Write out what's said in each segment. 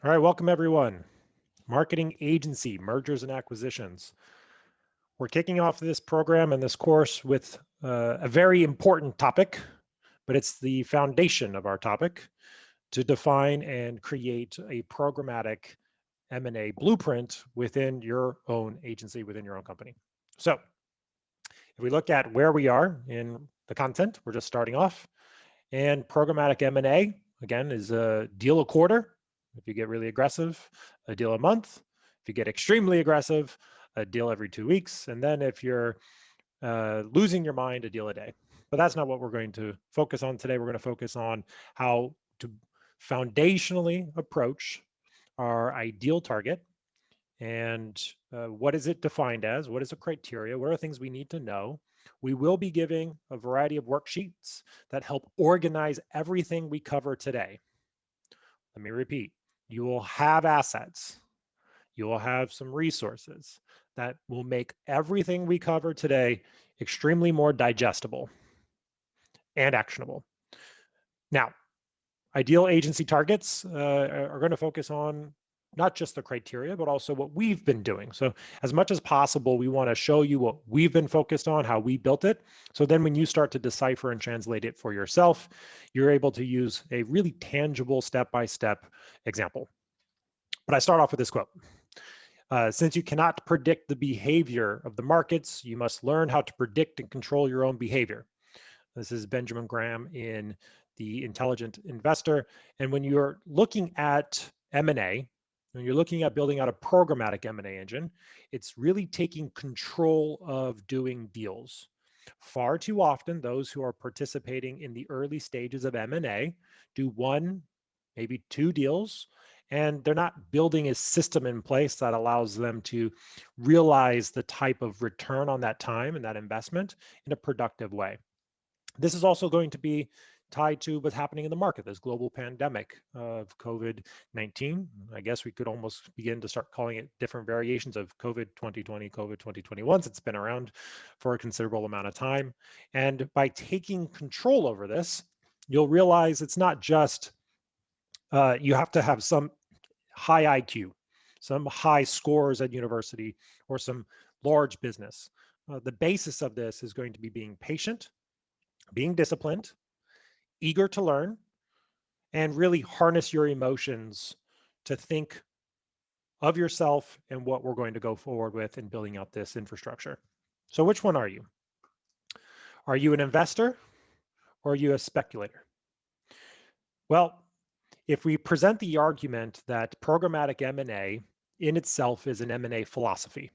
All right, welcome everyone. Marketing agency, mergers and acquisitions. We're kicking off this program and this course with a very important topic, but it's the foundation of our topic to define and create a programmatic M&A blueprint within your own agency, within your own company. So if we look at where we are in the content, we're just starting off. And programmatic M&A, again, is a deal a quarter. If you get really aggressive, a deal a month. If you get extremely aggressive, a deal every 2 weeks. And then if you're losing your mind, a deal a day. But that's not what we're going to focus on today. We're going to focus on how to foundationally approach our ideal target and what is it defined as? What is the criteria? What are things we need to know? We will be giving a variety of worksheets that help organize everything we cover today. Let me repeat, you will have assets. You will have some resources that will make everything we cover today extremely more digestible and actionable. Now, ideal agency targets are going to focus on not just the criteria, but also what we've been doing. So as much as possible, we want to show you what we've been focused on, how we built it. So then when you start to decipher and translate it for yourself, you're able to use a really tangible step-by-step example. But I start off with this quote. Since you cannot predict the behavior of the markets, you must learn how to predict and control your own behavior. This is Benjamin Graham in The Intelligent Investor. And when you're looking at M&A, when you're looking at building out a programmatic M&A engine, it's really taking control of doing deals. Far too often, those who are participating in the early stages of M&A do one, maybe two deals, and they're not building a system in place that allows them to realize the type of return on that time and that investment in a productive way. This is also going to be tied to what's happening in the market, this global pandemic of COVID-19. I guess we could almost begin to start calling it different variations of COVID 2020, COVID 2021, since it's been around for a considerable amount of time. And by taking control over this, you'll realize it's not just you have to have some high IQ, some high scores at university, or some large business. The basis of this is going to be being patient, being disciplined, eager to learn, and really harness your emotions to think of yourself and what we're going to go forward with in building out this infrastructure. So which one are you? Are you an investor or are you a speculator? Well, if we present the argument that programmatic M&A in itself is an M&A philosophy,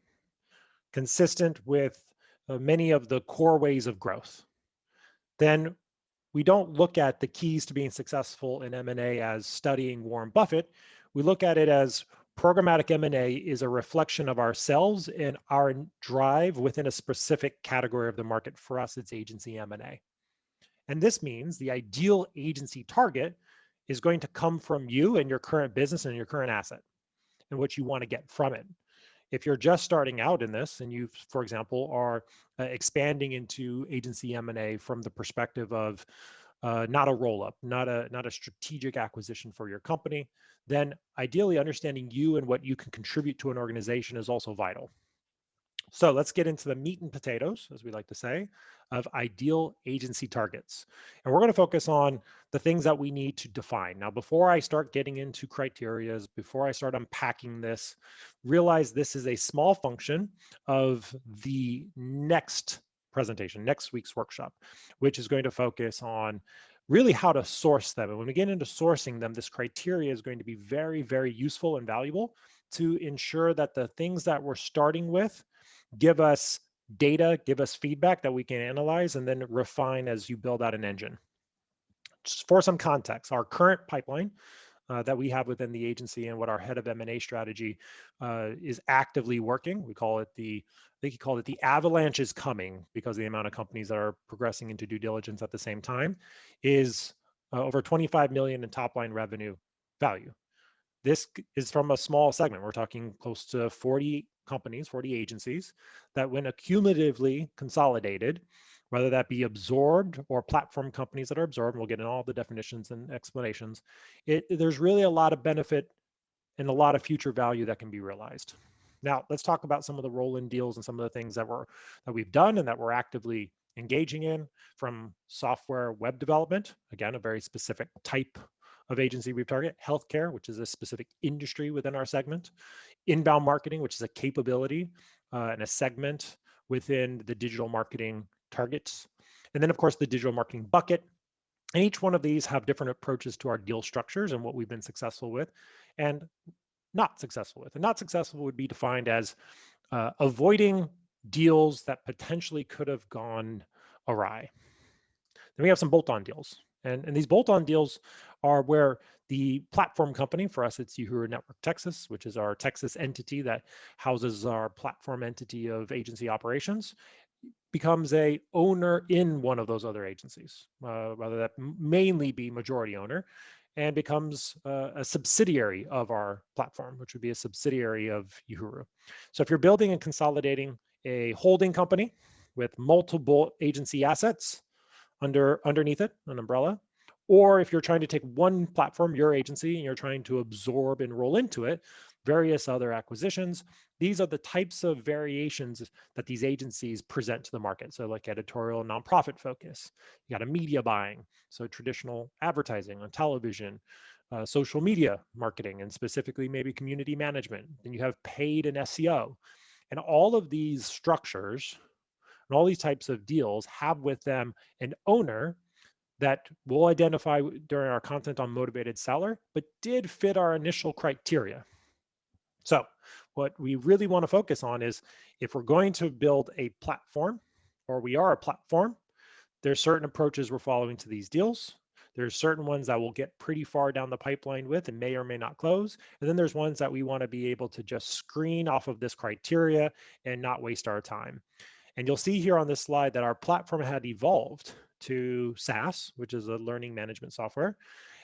consistent with many of the core ways of growth, then we don't look at the keys to being successful in M&A as studying Warren Buffett. We look at it as programmatic M&A is a reflection of ourselves and our drive within a specific category of the market. For us, it's agency M&A. And this means the ideal agency target is going to come from you and your current business and your current asset and what you want to get from it. If you're just starting out in this and you, for example, are expanding into agency M&A from the perspective of not a roll-up, not a strategic acquisition for your company, then ideally understanding you and what you can contribute to an organization is also vital. So let's get into the meat and potatoes, as we like to say, of ideal agency targets. And we're going to focus on the things that we need to define. Now, before I start getting into criterias, before I start unpacking this, realize this is a small function of the next presentation, next week's workshop, which is going to focus on really how to source them. And when we get into sourcing them, this criteria is going to be very, very useful and valuable to ensure that the things that we're starting with give us data, give us feedback that we can analyze and then refine as you build out an engine. Just for some context, our current pipeline that we have within the agency and what our head of M&A strategy is actively working. We call it I think he called it the avalanche is coming, because the amount of companies that are progressing into due diligence at the same time is over 25 million in top line revenue value. This is from a small segment. We're talking close to 40 companies, 40 agencies that when accumulatively consolidated, whether that be absorbed or platform companies that are absorbed, and we'll get in all the definitions and explanations, there's really a lot of benefit and a lot of future value that can be realized. Now, let's talk about some of the roll-in deals and some of the things that we've done and that we're actively engaging in, from software web development, again, a very specific type of agency we target, healthcare, which is a specific industry within our segment, inbound marketing, which is a capability and a segment within the digital marketing targets, and then of course the digital marketing bucket. And each one of these have different approaches to our deal structures and what we've been successful with and not successful with. And not successful would be defined as avoiding deals that potentially could have gone awry. Then we have some bolt-on deals. And these bolt-on deals are where the platform company, for us, it's Uhuru Network Texas, which is our Texas entity that houses our platform entity of agency operations, becomes a owner in one of those other agencies, whether that mainly be majority owner, and becomes a subsidiary of our platform, which would be a subsidiary of Uhuru. So if you're building and consolidating a holding company with multiple agency assets underneath it, an umbrella, or if you're trying to take one platform, your agency, and you're trying to absorb and roll into it various other acquisitions, these are the types of variations that these agencies present to the market. So like editorial and nonprofit focus, you got a media buying, so traditional advertising on television, social media marketing, and specifically maybe community management. Then you have paid and SEO. And all of these structures and all these types of deals have with them an owner that we'll identify during our content on motivated seller, but did fit our initial criteria. So what we really want to focus on is, if we're going to build a platform, or we are a platform, there's certain approaches we're following to these deals. There's certain ones that we'll get pretty far down the pipeline with and may or may not close. And then there's ones that we want to be able to just screen off of this criteria and not waste our time. And you'll see here on this slide that our platform had evolved to SaaS, which is a learning management software,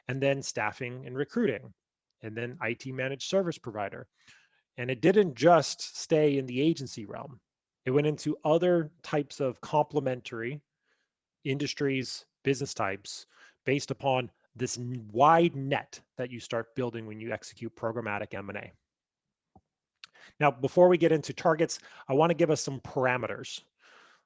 and then staffing and recruiting, and then IT managed service provider. And it didn't just stay in the agency realm. It went into other types of complementary industries, business types, based upon this wide net that you start building when you execute programmatic M&A. Now, before we get into targets, I want to give us some parameters,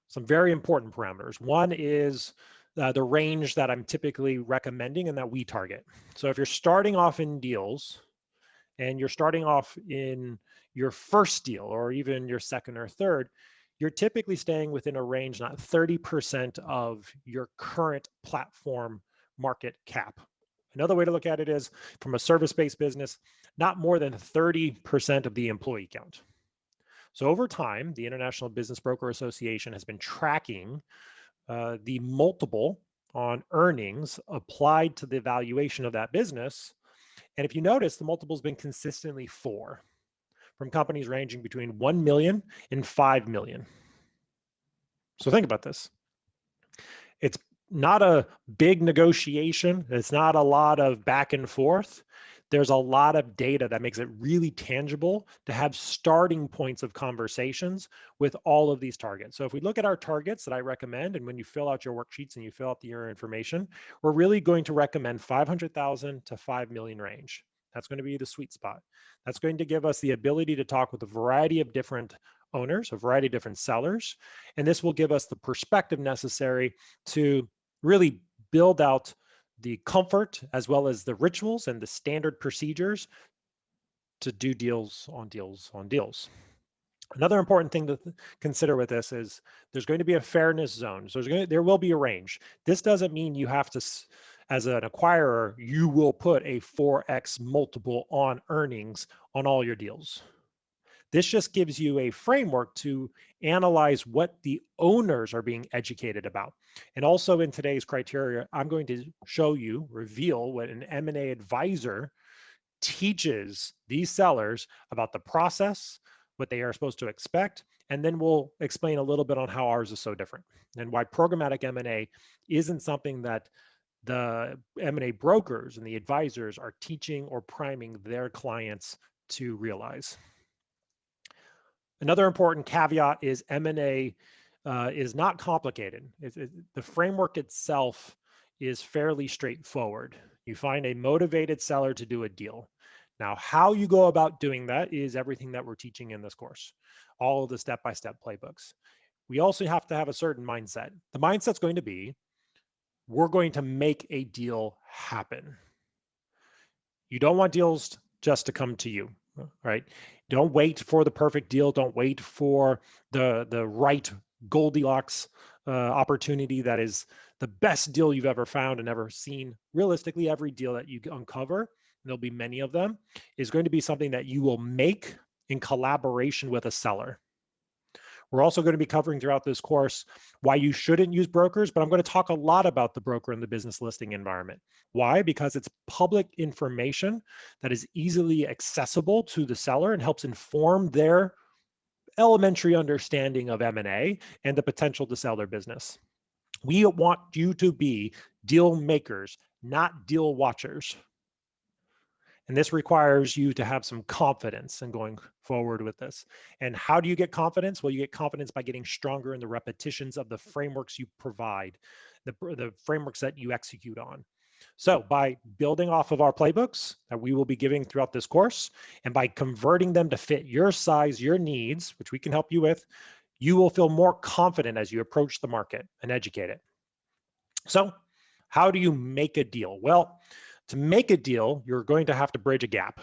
some very important parameters. One is the range that I'm typically recommending and that we target. So if you're starting off in deals and you're starting off in your first deal or even your second or third, you're typically staying within a range, not 30% of your current platform market cap. Another way to look at it is, from a service-based business, not more than 30% of the employee count. So over time, the International Business Broker Association has been tracking the multiple on earnings applied to the valuation of that business. And if you notice, the multiple has been consistently 4, from companies ranging between 1 million and 5 million. So think about this. It's not a big negotiation. It's not a lot of back and forth. There's a lot of data that makes it really tangible to have starting points of conversations with all of these targets. So if we look at our targets that I recommend, and when you fill out your worksheets and you fill out your information, we're really going to recommend 500,000 to 5 million range. That's going to be the sweet spot. That's going to give us the ability to talk with a variety of different owners, a variety of different sellers. And this will give us the perspective necessary to really build out the comfort as well as the rituals and the standard procedures to do deals on deals on deals. Another important thing to consider with this is there's going to be a fairness zone. So there will be a range. This doesn't mean you have to, as an acquirer, you will put a 4x multiple on earnings on all your deals. This just gives you a framework to analyze what the owners are being educated about. And also in today's criteria, I'm going to reveal what an M&A advisor teaches these sellers about the process, what they are supposed to expect, and then we'll explain a little bit on how ours is so different and why programmatic M&A isn't something that the M&A brokers and the advisors are teaching or priming their clients to realize. Another important caveat is M&A is not complicated. The framework itself is fairly straightforward. You find a motivated seller to do a deal. Now, how you go about doing that is everything that we're teaching in this course, all of the step-by-step playbooks. We also have to have a certain mindset. The mindset's going to be, we're going to make a deal happen. You don't want deals just to come to you, right? Don't wait for the perfect deal. Don't wait for the right Goldilocks opportunity that is the best deal you've ever found and ever seen. Realistically, every deal that you uncover, and there'll be many of them, is going to be something that you will make in collaboration with a seller. We're also going to be covering throughout this course why you shouldn't use brokers, but I'm going to talk a lot about the broker in the business listing environment. Why? Because it's public information that is easily accessible to the seller and helps inform their elementary understanding of M&A and the potential to sell their business. We want you to be deal makers, not deal watchers. And this requires you to have some confidence in going forward with this. And how do you get confidence? Well, you get confidence by getting stronger in the repetitions of the frameworks you provide, the frameworks that you execute on. So by building off of our playbooks that we will be giving throughout this course, and by converting them to fit your size, your needs, which we can help you with, you will feel more confident as you approach the market and educate it. So how do you make a deal? Well, to make a deal, you're going to have to bridge a gap.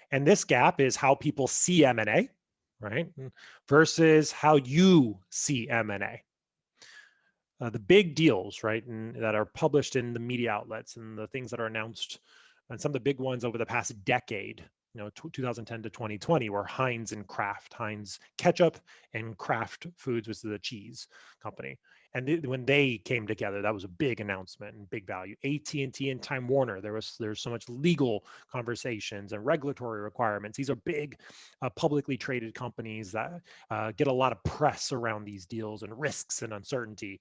And this gap is how people see M&A, right? Versus how you see M&A. The big deals, right, and that are published in the media outlets and the things that are announced, and some of the big ones over the past decade, 2010 to 2020, were Heinz and Kraft, Heinz ketchup and Kraft Foods, which is a cheese company. And when they came together, that was a big announcement and big value. AT&T and Time Warner, there's so much legal conversations and regulatory requirements. These are big publicly traded companies that get a lot of press around these deals and risks and uncertainty.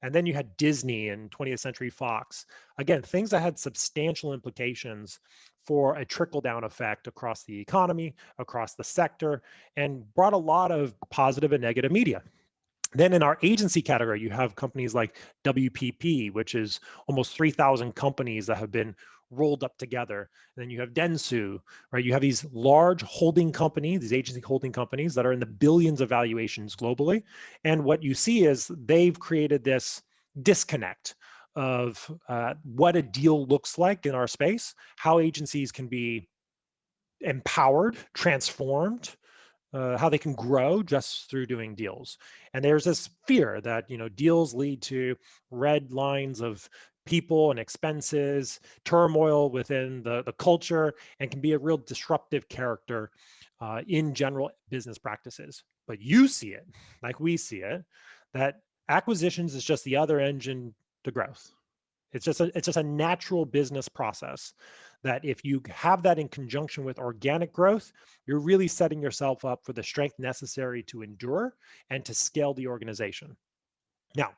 And then you had Disney and 20th Century Fox. Again, things that had substantial implications for a trickle-down effect across the economy, across the sector, and brought a lot of positive and negative media. Then in our agency category, you have companies like WPP, which is almost 3,000 companies that have been rolled up together. And then you have Dentsu, right? You have these large holding companies, these agency holding companies that are in the billions of valuations globally. And what you see is they've created this disconnect of what a deal looks like in our space, how agencies can be empowered, transformed, how they can grow just through doing deals. And there's this fear that deals lead to red lines of people and expenses, turmoil within the culture, and can be a real disruptive character in general business practices. But you see it, like we see it, that acquisitions is just the other engine to growth. It's just a natural business process that if you have that in conjunction with organic growth, you're really setting yourself up for the strength necessary to endure and to scale the organization. Now,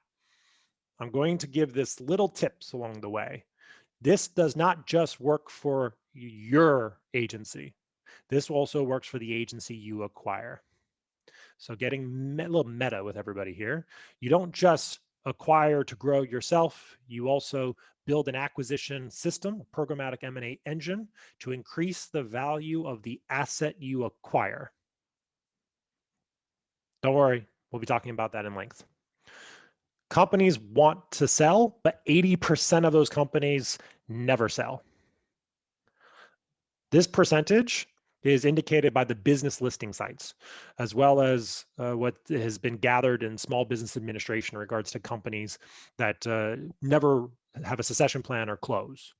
I'm going to give this little tips along the way. This does not just work for your agency. This also works for the agency you acquire. So getting a little meta with everybody here. You don't just acquire to grow yourself. You also build an acquisition system, a programmatic M&A engine, to increase the value of the asset you acquire. Don't worry, we'll be talking about that in length. Companies want to sell, but 80% of those companies never sell. This percentage is indicated by the business listing sites, as well as what has been gathered in Small Business Administration in regards to companies that never have a succession plan or close.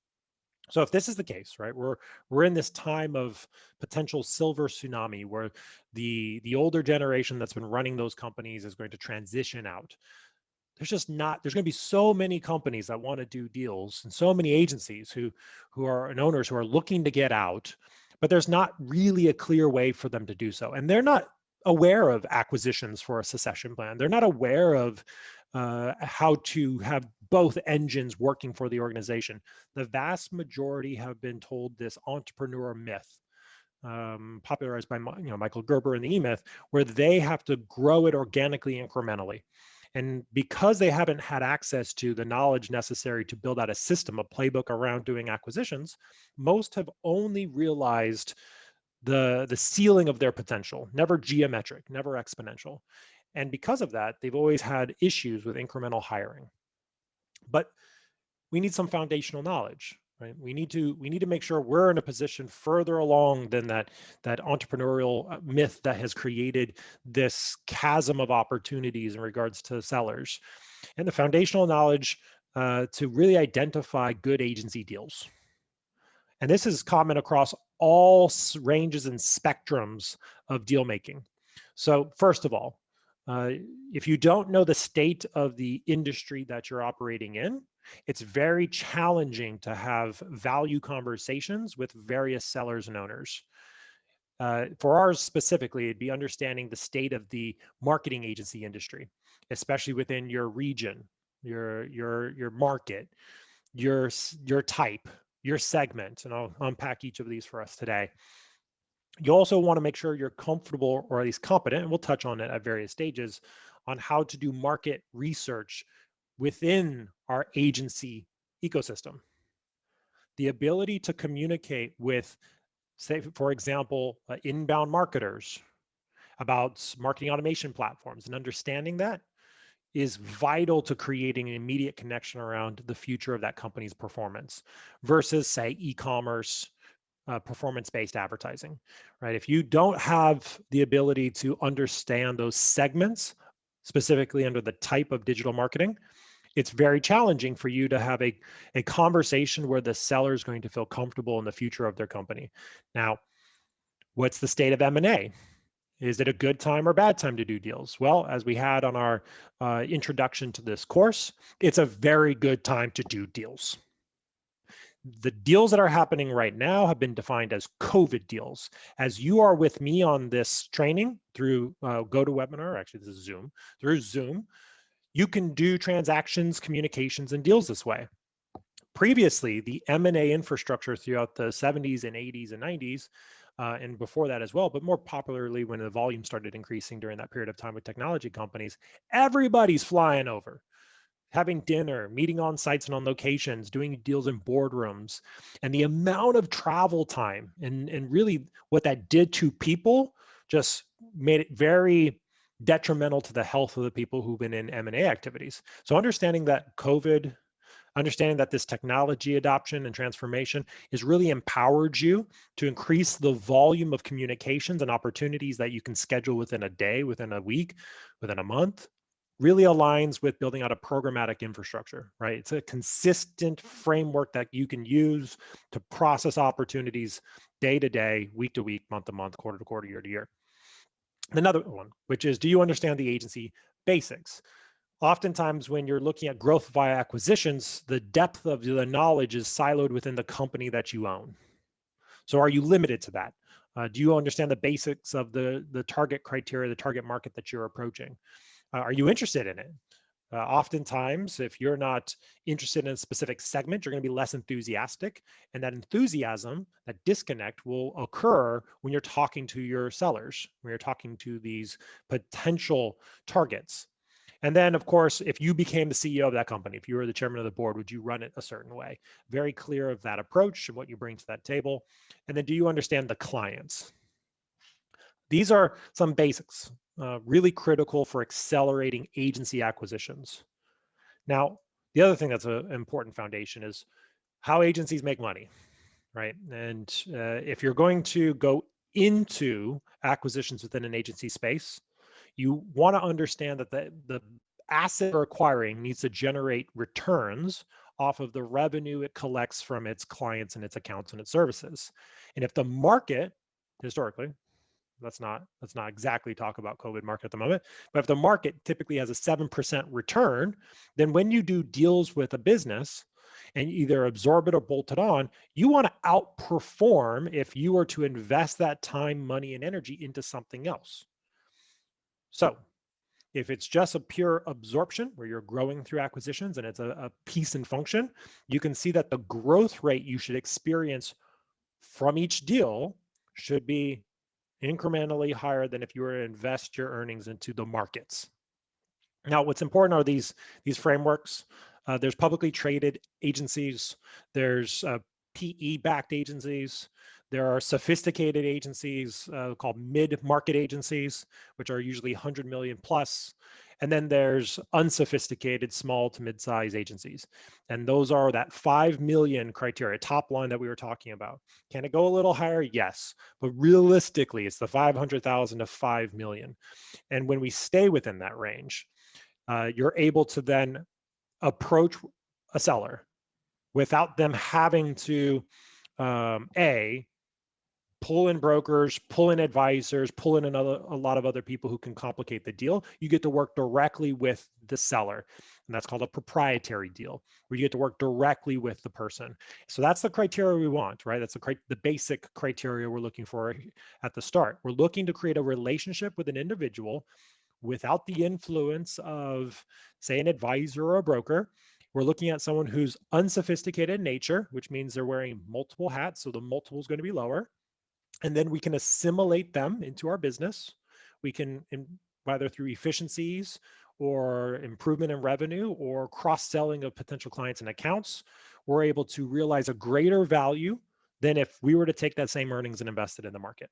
So if this is the case, right, we're in this time of potential silver tsunami where the older generation that's been running those companies is going to transition out. There's going to be so many companies that want to do deals and so many agencies who are and owners who are looking to get out, but there's not really a clear way for them to do so. And they're not aware of acquisitions for a succession plan. They're not aware of how to have both engines working for the organization. The vast majority have been told this entrepreneur myth, popularized by Michael Gerber in the E-Myth, where they have to grow it organically, incrementally. And because they haven't had access to the knowledge necessary to build out a system, a playbook around doing acquisitions, most have only realized the ceiling of their potential, never geometric, never exponential. And because of that, they've always had issues with incremental hiring. But we need some foundational knowledge, right? We need to make sure we're in a position further along than that entrepreneurial myth that has created this chasm of opportunities in regards to sellers, and the foundational knowledge to really identify good agency deals. And this is common across all ranges and spectrums of deal making. So first of all, if you don't know the state of the industry that you're operating in, it's very challenging to have value conversations with various sellers and owners. For ours specifically, it'd be understanding the state of the marketing agency industry, especially within your region, your market, your type, your segment, and I'll unpack each of these for us today. You also want to make sure you're comfortable, or at least competent, and we'll touch on it at various stages, on how to do market research within our agency ecosystem. The ability to communicate with, say, for example, inbound marketers about marketing automation platforms, and understanding that is vital to creating an immediate connection around the future of that company's performance versus, say, e-commerce, performance-based advertising, right? If you don't have the ability to understand those segments, specifically under the type of digital marketing, it's very challenging for you to have a conversation where the seller is going to feel comfortable in the future of their company. Now, what's the state of M&A? Is it a good time or bad time to do deals? Well, as we had on our introduction to this course, it's a very good time to do deals. The deals that are happening right now have been defined as COVID deals. As you are with me on this training through GoToWebinar, actually this is Zoom, through Zoom, you can do transactions, communications, and deals this way. Previously, the M&A infrastructure throughout the 70s and 80s and 90s, and before that as well, but more popularly when the volume started increasing during that period of time with technology companies, everybody's flying over, having dinner, meeting on sites and on locations, doing deals in boardrooms. And the amount of travel time and really what that did to people just made it very detrimental to the health of the people who've been in M&A activities. So understanding that COVID, understanding that this technology adoption and transformation has really empowered you to increase the volume of communications and opportunities that you can schedule within a day, within a week, within a month, really aligns with building out a programmatic infrastructure, right? It's a consistent framework that you can use to process opportunities day to day, week to week, month to month, quarter to quarter, year to year. Another one, which is, do you understand the agency basics? Oftentimes, when you're looking at growth via acquisitions, the depth of the knowledge is siloed within the company that you own. So are you limited to that? Do you understand the basics of the target criteria, the target market that you're approaching? Are you interested in it? Oftentimes, if you're not interested in a specific segment, you're going to be less enthusiastic. And that enthusiasm, that disconnect will occur when you're talking to your sellers, when you're talking to these potential targets. And then, of course, if you became the CEO of that company, if you were the chairman of the board, would you run it a certain way? Very clear of that approach and what you bring to that table. And then, do you understand the clients? These are some basics, really critical for accelerating agency acquisitions. Now, the other thing that's an important foundation is how agencies make money, right? And if you're going to go into acquisitions within an agency space, you want to understand that the asset you're acquiring needs to generate returns off of the revenue it collects from its clients and its accounts and its services. And if the market, historically, let's not exactly talk about COVID market at the moment, but if the market typically has a 7% return, then when you do deals with a business and either absorb it or bolt it on, you want to outperform if you were to invest that time, money, and energy into something else. So if it's just a pure absorption where you're growing through acquisitions and it's a piece and function, you can see that the growth rate you should experience from each deal should be incrementally higher than if you were to invest your earnings into the markets. Now, what's important are these frameworks. There's publicly traded agencies. There's PE-backed agencies. There are sophisticated agencies called mid-market agencies, which are usually 100 million plus. And then there's unsophisticated small to mid-size agencies. And those are that 5 million criteria, top line that we were talking about. Can it go a little higher? Yes. But realistically, it's the 500,000 to 5 million. And when we stay within that range, you're able to then approach a seller without them having to pull in brokers, pull in advisors, pull in a lot of other people who can complicate the deal. You get to work directly with the seller, and that's called a proprietary deal, where you get to work directly with the person. So that's the criteria we want, right? That's the basic criteria we're looking for at the start. We're looking to create a relationship with an individual without the influence of, say, an advisor or a broker. We're looking at someone who's unsophisticated in nature, which means they're wearing multiple hats, so the multiple is going to be lower. And then we can assimilate them into our business. We can, whether through efficiencies or improvement in revenue or cross-selling of potential clients and accounts, we're able to realize a greater value than if we were to take that same earnings and invest it in the market.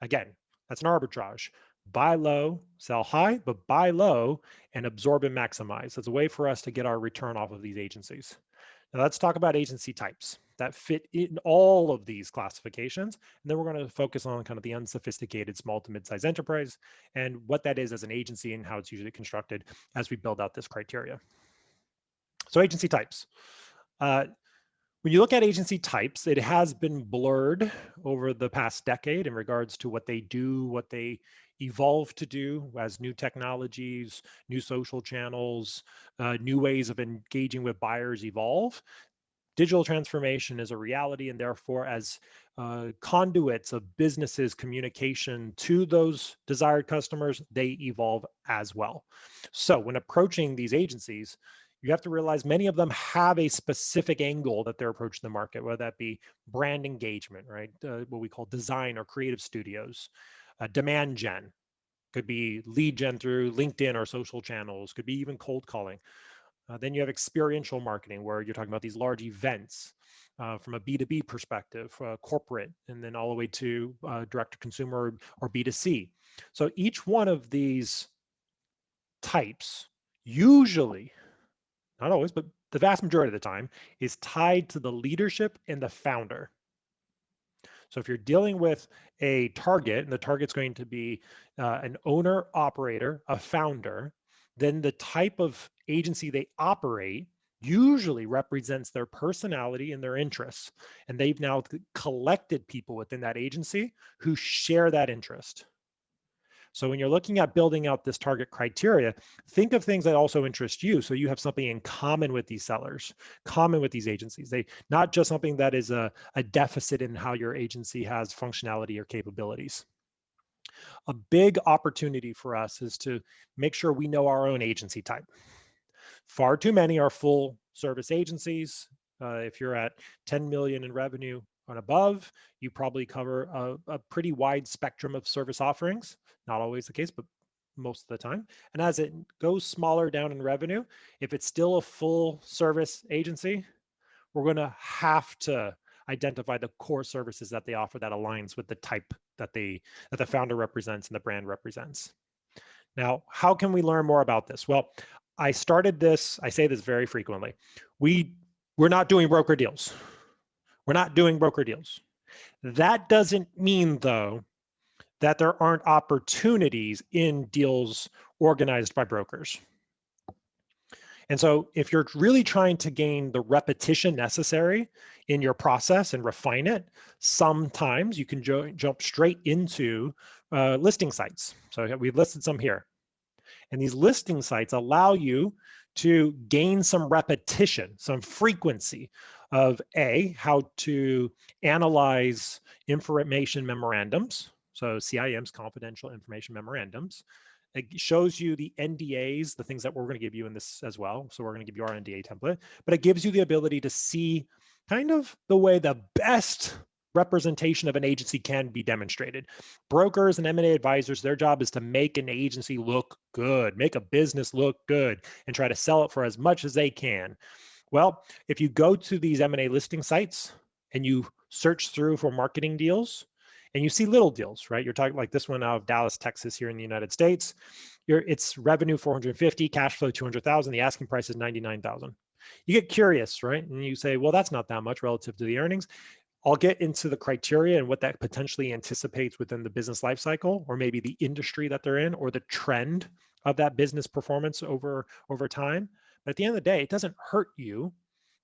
Again, that's an arbitrage. Buy low, sell high, but buy low and absorb and maximize. That's a way for us to get our return off of these agencies. Now let's talk about agency types that fit in all of these classifications. And then we're going to focus on kind of the unsophisticated small to mid-sized enterprise and what that is as an agency and how it's usually constructed as we build out this criteria. So agency types. When you look at agency types, it has been blurred over the past decade in regards to what they do, what they evolve to do as new technologies, new social channels, new ways of engaging with buyers evolve. Digital transformation is a reality, and therefore, as conduits of businesses' communication to those desired customers, they evolve as well. So when approaching these agencies, you have to realize many of them have a specific angle that they're approaching the market, whether that be brand engagement, right? What we call design or creative studios, demand gen, could be lead gen through LinkedIn or social channels, could be even cold calling. Then you have experiential marketing, where you're talking about these large events from a B2B perspective, corporate, and then all the way to direct to consumer or B2C. So each one of these types usually, not always, but the vast majority of the time, is tied to the leadership and the founder. So if you're dealing with a target, and the target's going to be an owner, operator, a founder, then the type of agency they operate usually represents their personality and their interests. And they've now collected people within that agency who share that interest. So when you're looking at building out this target criteria, think of things that also interest you. So you have something in common with these sellers, common with these agencies. They not just something that is a deficit in how your agency has functionality or capabilities. A big opportunity for us is to make sure we know our own agency type. Far too many are full service agencies. If you're at 10 million in revenue and above, you probably cover a pretty wide spectrum of service offerings. Not always the case, but most of the time. And as it goes smaller down in revenue, if it's still a full service agency, we're going to have to identify the core services that they offer that aligns with the type that the founder represents and the brand represents. Now, how can we learn more about this? Well, I started this, I say this very frequently. We're not doing broker deals. We're not doing broker deals. That doesn't mean, though, that there aren't opportunities in deals organized by brokers. And so if you're really trying to gain the repetition necessary in your process and refine it, sometimes you can jump straight into listing sites. So we've listed some here. And these listing sites allow you to gain some repetition, some frequency of how to analyze information memorandums. So CIMs, confidential information memorandums. It shows you the NDAs, the things that we're going to give you in this as well. So we're going to give you our NDA template, but it gives you the ability to see kind of the way the best representation of an agency can be demonstrated. Brokers and M&A advisors, their job is to make an agency look good, make a business look good, and try to sell it for as much as they can. Well, if you go to these M&A listing sites and you search through for marketing deals and you see little deals, right? You're talking like this one out of Dallas, Texas, here in the United States. It's revenue 450, cash flow 200,000. The asking price is 99,000. You get curious, right? And you say, well, that's not that much relative to the earnings. I'll get into the criteria and what that potentially anticipates within the business life cycle, or maybe the industry that they're in, or the trend of that business performance over time. But at the end of the day, it doesn't hurt you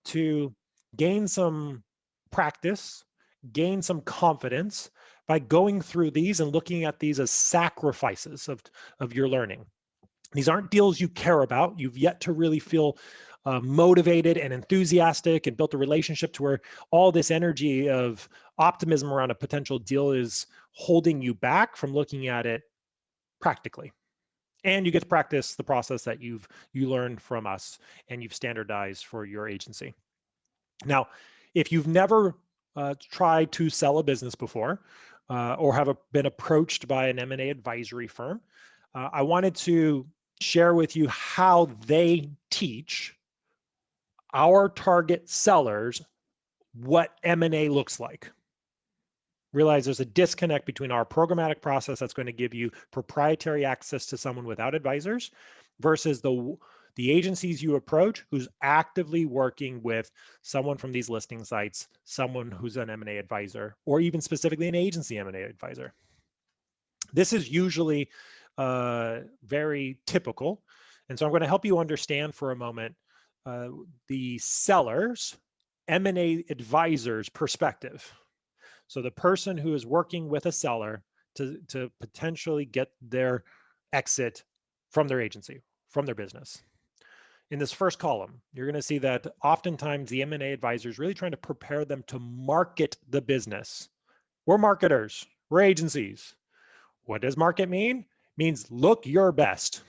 to gain some practice, gain some confidence by going through these and looking at these as sacrifices of your learning. These aren't deals you care about. You've yet to really feel motivated and enthusiastic and built a relationship to where all this energy of optimism around a potential deal is holding you back from looking at it practically. And you get to practice the process that you learned from us and you've standardized for your agency. Now, if you've never tried to sell a business before or have been approached by an M&A advisory firm, I wanted to share with you how they teach our target sellers what M&A looks like. Realize there's a disconnect between our programmatic process that's going to give you proprietary access to someone without advisors versus the agencies you approach who's actively working with someone from these listing sites, someone who's an M&A advisor, or even specifically an agency M&A advisor. This is usually very typical. And so I'm going to help you understand for a moment the seller's M&A advisor's perspective. So the person who is working with a seller to potentially get their exit from their agency, from their business. In this first column, you're going to see that oftentimes the M&A advisor is really trying to prepare them to market the business. We're marketers, we're agencies. What does market mean? It means look your best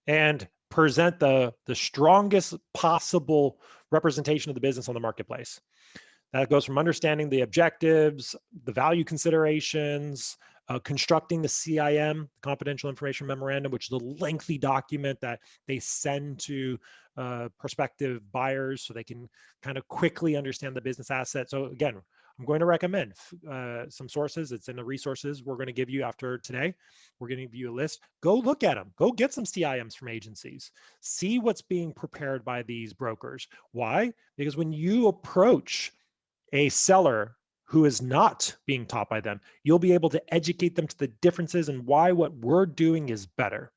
and present the strongest possible representation of the business on the marketplace. That goes from understanding the objectives, the value considerations, constructing the CIM, Confidential Information Memorandum, which is a lengthy document that they send to prospective buyers so they can kind of quickly understand the business asset. So again, I'm going to recommend some sources. It's in the resources we're going to give you after today. We're going to give you a list. Go look at them. Go get some CIMs from agencies. See what's being prepared by these brokers. Why? Because when you approach a seller who is not being taught by them, you'll be able to educate them to the differences and why what we're doing is better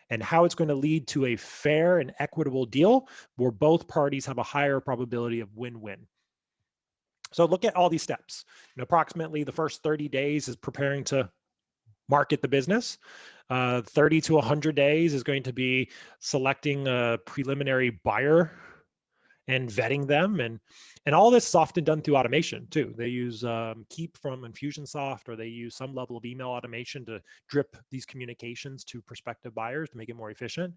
and how it's going to lead to a fair and equitable deal where both parties have a higher probability of win-win. So look at all these steps. Approximately the first 30 days is preparing to market the business. 30 to 100 days is going to be selecting a preliminary buyer and vetting them. And all this is often done through automation too. They use Keep from Infusionsoft, or they use some level of email automation to drip these communications to prospective buyers to make it more efficient.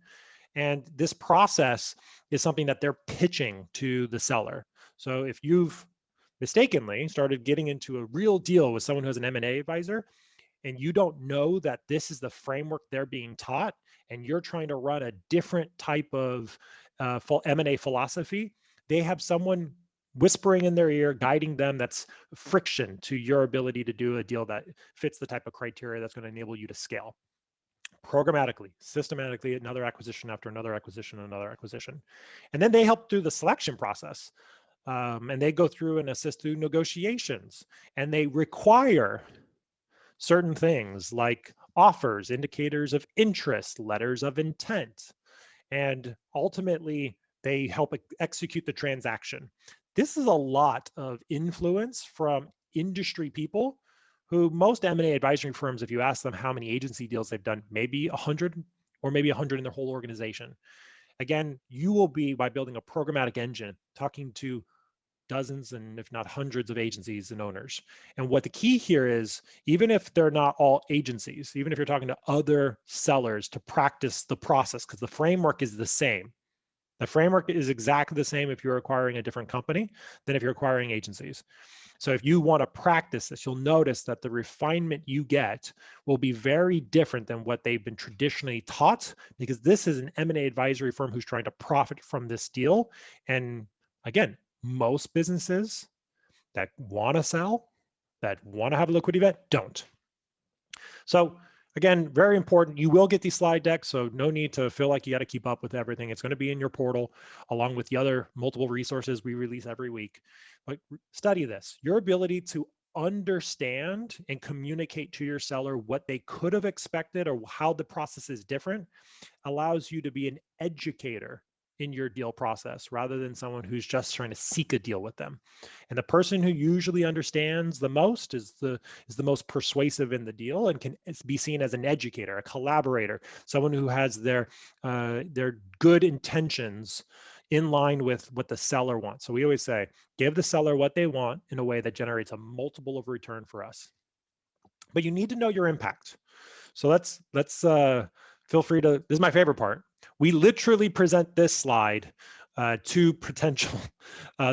And this process is something that they're pitching to the seller. So if you've mistakenly started getting into a real deal with someone who has an M&A advisor, and you don't know that this is the framework they're being taught, and you're trying to run a different type of M&A philosophy, they have someone whispering in their ear, guiding them, that's friction to your ability to do a deal that fits the type of criteria that's going to enable you to scale programmatically, systematically, another acquisition after another acquisition, another acquisition. And then they help through the selection process. And they go through and assist through negotiations, and they require certain things like offers, indicators of interest, letters of intent, and ultimately they help execute the transaction. This is a lot of influence from industry people who most M&A advisory firms, if you ask them how many agency deals they've done, maybe 100 or maybe 100 in their whole organization. Again, you will be, by building a programmatic engine, talking to dozens and if not hundreds of agencies and owners. And what the key here is, even if they're not all agencies, even if you're talking to other sellers to practice the process, because the framework is the same, The framework is exactly the same if you're acquiring a different company than if you're acquiring agencies. So if you want to practice this, you'll notice that the refinement you get will be very different than what they've been traditionally taught, because this is an M&A advisory firm who's trying to profit from this deal. And again, most businesses that want to sell, that want to have a liquidity event, don't. So again, very important. You will get these slide decks, so no need to feel like you got to keep up with everything. It's going to be in your portal along with the other multiple resources we release every week. But study this. Your ability to understand and communicate to your seller what they could have expected or how the process is different allows you to be an educator in your deal process rather than someone who's just trying to seek a deal with them. And the person who usually understands the most is the most persuasive in the deal and can be seen as an educator, a collaborator, someone who has their good intentions in line with what the seller wants. So we always say, give the seller what they want in a way that generates a multiple of return for us. But you need to know your impact. So let's feel free to, this is my favorite part. We literally present this slide to potential,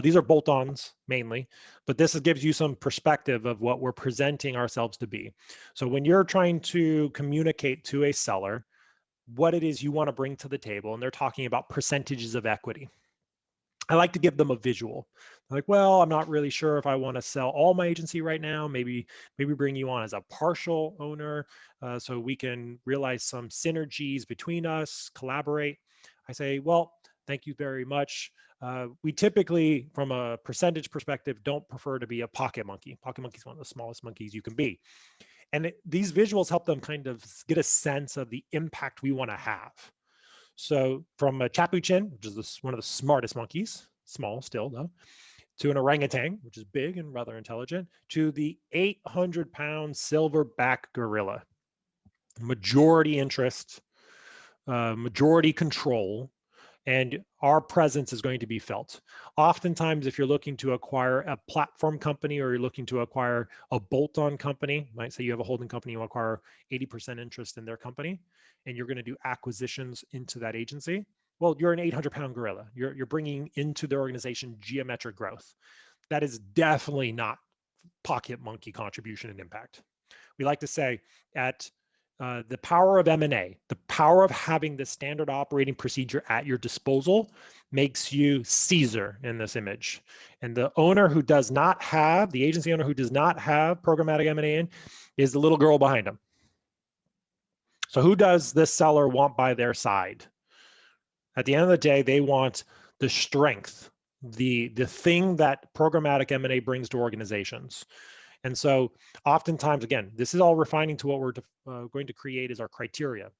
these are bolt-ons mainly, but this gives you some perspective of what we're presenting ourselves to be. So when you're trying to communicate to a seller what it is you want to bring to the table, and they're talking about percentages of equity, I like to give them a visual. Like, well, I'm not really sure if I want to sell all my agency right now. Maybe bring you on as a partial owner so we can realize some synergies between us, collaborate. I say, well, thank you very much. We typically, from a percentage perspective, don't prefer to be a pocket monkey. Pocket monkey is one of the smallest monkeys you can be. And these visuals help them kind of get a sense of the impact we want to have. So from a capuchin, which is one of the smartest monkeys, small still though, to an orangutan, which is big and rather intelligent, to the 800-pound silverback gorilla. Majority interest, majority control, and our presence is going to be felt. Oftentimes, if you're looking to acquire a platform company or you're looking to acquire a bolt-on company, might say you have a holding company, you acquire 80% interest in their company, and you're going to do acquisitions into that agency. Well, you're an 800-pound gorilla. You're bringing into the organization geometric growth. That is definitely not pocket monkey contribution and impact. We like to say at the power of M&A, the power of having the standard operating procedure at your disposal makes you Caesar in this image. And the owner who does not have, the agency owner who does not have programmatic M&A in, is the little girl behind him. So who does this seller want by their side? At the end of the day, they want the strength, the thing that programmatic M&A brings to organizations. And so oftentimes, again, this is all refining to what we're going to create as our criteria.